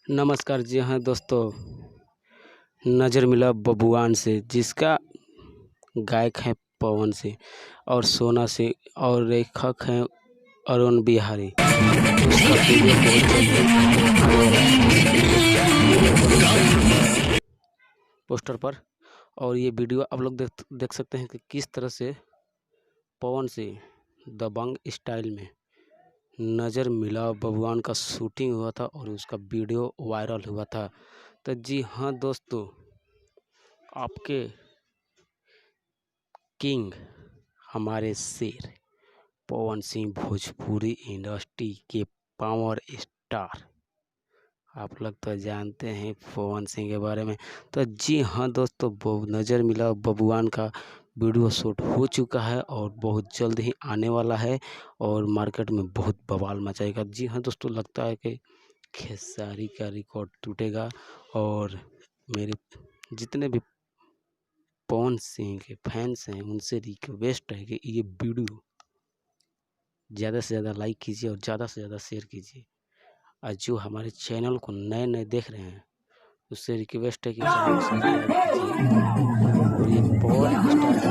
नमस्कार जी हाँ दोस्तों, नज़र मिला बबुआन से, जिसका गायक है पवन सिंह और सोना सिंह और लेखक हैं अरुण बिहारी। उसका वीडियो बहुत जल्द पोस्टर पर, और ये वीडियो आप लोग देख सकते हैं कि किस तरह से पवन सिंह दबंग स्टाइल में नज़र मिला बबुआन का शूटिंग हुआ था और उसका वीडियो वायरल हुआ था। तो जी हाँ दोस्तों, आपके किंग, हमारे शेर पवन सिंह, भोजपुरी इंडस्ट्री के पावर स्टार, आप लोग तो जानते हैं पवन सिंह के बारे में। तो जी हाँ दोस्तों, नज़र मिला बबुआन का वीडियो शूट हो चुका है और बहुत जल्द ही आने वाला है और मार्केट में बहुत बवाल मचाएगा। जी हाँ दोस्तों, लगता है कि खेसारी का रिकॉर्ड टूटेगा और मेरे जितने भी पवन सिंह के फैंस हैं उनसे रिक्वेस्ट है कि ये वीडियो ज़्यादा से ज़्यादा लाइक कीजिए और ज़्यादा से ज़्यादा शेयर कीजिए। और जो हमारे चैनल को नए नए देख रहे हैं उससे रिक्वेस्ट है कि चैनल को सब्सक्राइब कीजिए और ये पवन स्टार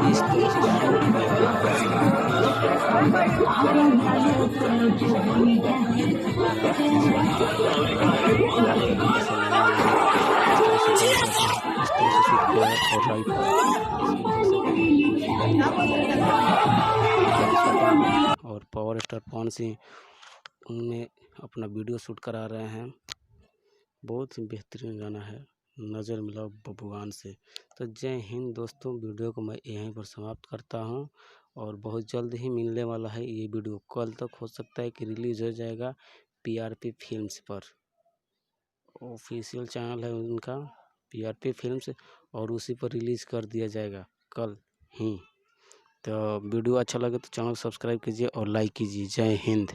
इस तरह से शूट किया और राइट और पावर स्टार पवन सिंह उनमें अपना वीडियो शूट करा रहे हैं। बहुत ही बेहतरीन गाना है, नज़र मिला बबुआन से। तो जय हिंद दोस्तों, वीडियो को मैं यहीं पर समाप्त करता हूं और बहुत जल्द ही मिलने वाला है ये वीडियो। कल तक हो सकता है कि रिलीज़ हो जाएगा पीआरपी फिल्म्स पर। ऑफिशियल चैनल है उनका पीआरपी फिल्म्स, और उसी पर रिलीज़ कर दिया जाएगा कल ही। तो वीडियो अच्छा लगे तो चैनल सब्सक्राइब कीजिए और लाइक कीजिए। जय हिंद।